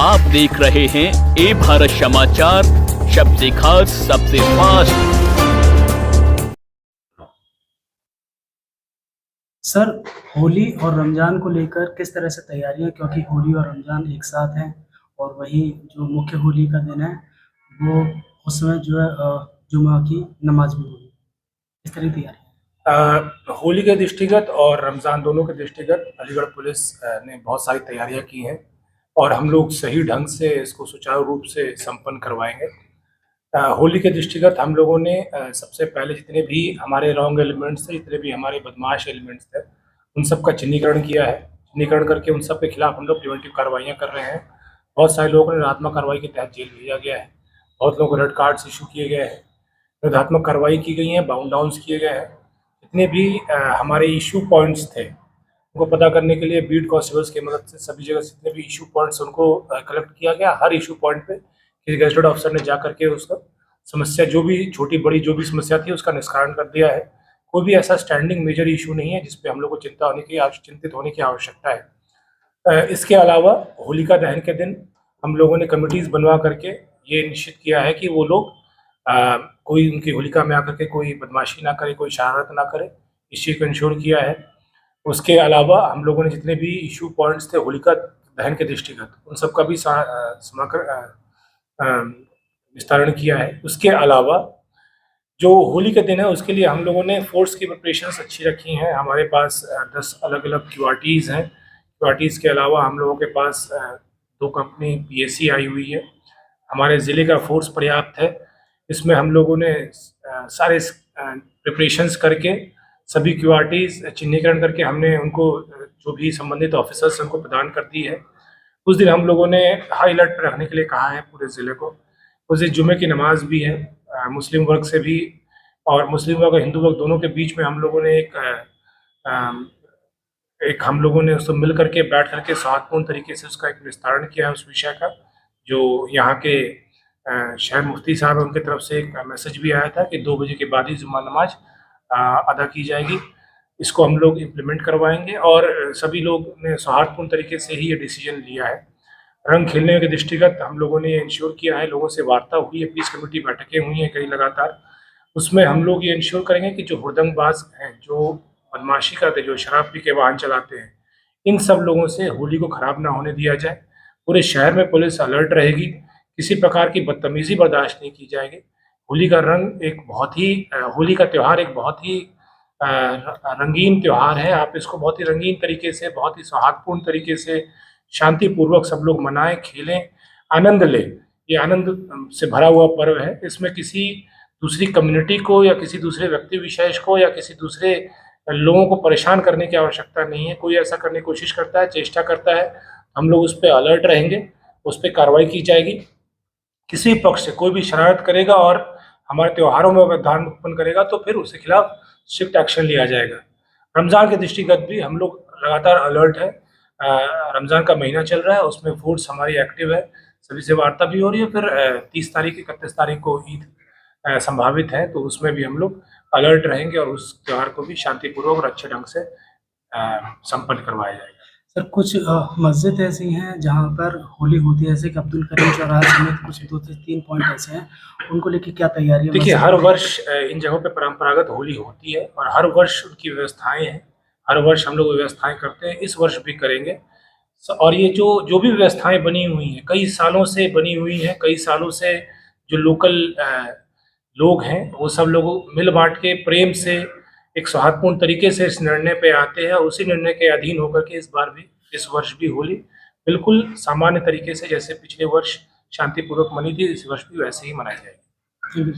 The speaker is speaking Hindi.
आप देख रहे हैं ए भारत समाचार, सबसे खास सबसे फास्ट। सर, होली और रमज़ान को लेकर किस तरह से तैयारियां, क्योंकि होली और रमज़ान एक साथ हैं और वही जो मुख्य होली का दिन है वो उसमें जो है जुमा की नमाज भी होगी। इस तरह की तैयारी। होली के दृष्टिगत और रमज़ान दोनों के दृष्टिगत अलीगढ़ पुलिस ने बहुत सारी तैयारियां की हैं और हम लोग सही ढंग से इसको सुचारू रूप से संपन्न करवाएंगे। होली के दृष्टिगत हम लोगों ने सबसे पहले जितने भी हमारे रॉन्ग एलिमेंट्स थे, जितने भी हमारे बदमाश एलिमेंट्स थे, उन सब का चिन्हीकरण किया है। चिन्हीकरण करके उन सब के खिलाफ हम लोग प्रिवेंटिव कार्रवाइयाँ कर रहे हैं। बहुत सारे लोगों ने निरात्मक कार्रवाई के तहत जेल भेजा गया है, बहुत लोगों को रेड कार्ड्स इशू किए गए हैं, निरात्मक कार्रवाई की गई है, बाउंड डाउन्स किए गए हैं। जितने भी हमारे इशू पॉइंट्स थे उनको पता करने के लिए बीट कांस्टेबल्स की मदद से सभी जगह जितने भी इशू पॉइंट्स उनको कलेक्ट किया गया। हर इशू पॉइंट पे किसी गैजेटेड ऑफिसर ने जा करके उसका समस्या, जो भी छोटी बड़ी जो भी समस्या थी, उसका निष्कारण कर दिया है। कोई भी ऐसा स्टैंडिंग मेजर इशू नहीं है जिसपे हम लोग को चिंतित होने की आवश्यकता है। इसके अलावा होलिका दहन के दिन हम लोगों ने कमिटीज़ बनवा करके ये निश्चित किया है कि वो लोग कोई उनकी होलिका में आकर के कोई बदमाशी ना करे, कोई शरारत ना करे, इस चीज़ को इंश्योर किया है। उसके अलावा हम लोगों ने जितने भी इशू पॉइंट्स थे होलिका दहन के दृष्टिगत, उन सब का भी विस्तारण किया है। उसके अलावा जो होली के दिन है उसके लिए हम लोगों ने फोर्स की प्रिपरेशंस अच्छी रखी हैं। हमारे पास 10 अलग अलग क्यूआरटीज़ हैं। क्यूआरटीज़ के अलावा हम लोगों के पास 2 कंपनी पीएसी आई हुई है। हमारे ज़िले का फोर्स पर्याप्त है। इसमें हम लोगों ने सारे प्रिपरेशंस करके सभी क्यूआरटीज़ चिन्हीकरण करके हमने उनको जो भी संबंधित ऑफिसर्स उनको प्रदान कर दी है। उस दिन हम लोगों ने हाई अलर्ट पर रखने के लिए कहा है पूरे ज़िले को। उस दिन जुमे की नमाज भी है। मुस्लिम वर्ग से भी और मुस्लिम वर्ग और हिंदू वर्ग दोनों के बीच में हम लोगों ने हम लोगों ने उसको मिल करके बैठ करके सौहार्दपूर्ण तरीके से उसका एक निस्तारण किया है उस विषय का। जो यहाँ के शहर मुफ्ती साहब उनकी तरफ से एक मैसेज भी आया था कि 2 बजे के बाद ही जुम्मा नमाज अदा की जाएगी। इसको हम लोग इम्प्लीमेंट करवाएंगे और सभी लोग ने सौहार्दपूर्ण तरीके से ही ये डिसीजन लिया है। रंग खेलने के दृष्टिगत हम लोगों ने ये इंश्योर किया है, लोगों से वार्ता हुई है, पीस कमेटी बैठकें हुई हैं कई लगातार। उसमें हम लोग ये इंश्योर करेंगे कि जो हुड़दंगबाज हैं, जो बदमाशी करते, जो शराब पी के वाहन चलाते हैं, इन सब लोगों से होली को ख़राब ना होने दिया जाए। पूरे शहर में पुलिस अलर्ट रहेगी, किसी प्रकार की बदतमीज़ी बर्दाश्त नहीं की जाएगी। होली का रंग एक बहुत ही होली का त्यौहार एक बहुत ही रंगीन त्यौहार है। आप इसको बहुत ही रंगीन तरीके से, बहुत ही सौहार्दपूर्ण तरीके से, शांतिपूर्वक सब लोग मनाएं, खेलें, आनंद लें। ये आनंद से भरा हुआ पर्व है। इसमें किसी दूसरी कम्युनिटी को या किसी दूसरे व्यक्ति विशेष को या किसी दूसरे लोगों को परेशान करने की आवश्यकता नहीं है। कोई ऐसा करने की कोशिश करता है, चेष्टा करता है, हम लोग उस पर अलर्ट रहेंगे, उस पर कार्रवाई की जाएगी। किसी पक्ष से कोई भी शरारत करेगा और हमारे त्योहारों में व्यवधान उत्पन्न करेगा तो फिर उसके खिलाफ स्ट्रिक्ट एक्शन लिया जाएगा। रमज़ान के दृष्टिगत भी हम लोग लगातार अलर्ट है। रमज़ान का महीना चल रहा है, उसमें फोर्स हमारी एक्टिव है, सभी से वार्ता भी हो रही है। फिर 30 तारीख 31 तारीख को ईद संभावित है, तो उसमें भी हम लोग अलर्ट रहेंगे और उस त्यौहार को भी शांतिपूर्वक और अच्छे ढंग से संपन्न करवाया जाएगा। सर, कुछ मस्जिद ऐसी हैं जहाँ पर होली होती है, जैसे कि अब्दुल करीम चौराहा समेत कुछ 2 से 3 पॉइंट ऐसे हैं, उनको लेके क्या तैयारी है? देखिए, हर वर्ष इन जगहों पे परंपरागत होली होती है और हर वर्ष उनकी व्यवस्थाएं हैं। हर वर्ष हम लोग व्यवस्थाएं करते हैं, इस वर्ष भी करेंगे। और ये जो भी व्यवस्थाएं बनी हुई हैं, कई सालों से बनी हुई हैं, कई सालों से जो लोकल लोग हैं वो सब लोग मिल बांट के प्रेम से एक सौहार्दपूर्ण तरीके से इस निर्णय पे आते हैं और उसी निर्णय के अधीन होकर के इस वर्ष भी होली बिल्कुल सामान्य तरीके से, जैसे पिछले वर्ष शांतिपूर्वक मनी थी, इस वर्ष भी वैसे ही मनाई जाएगी।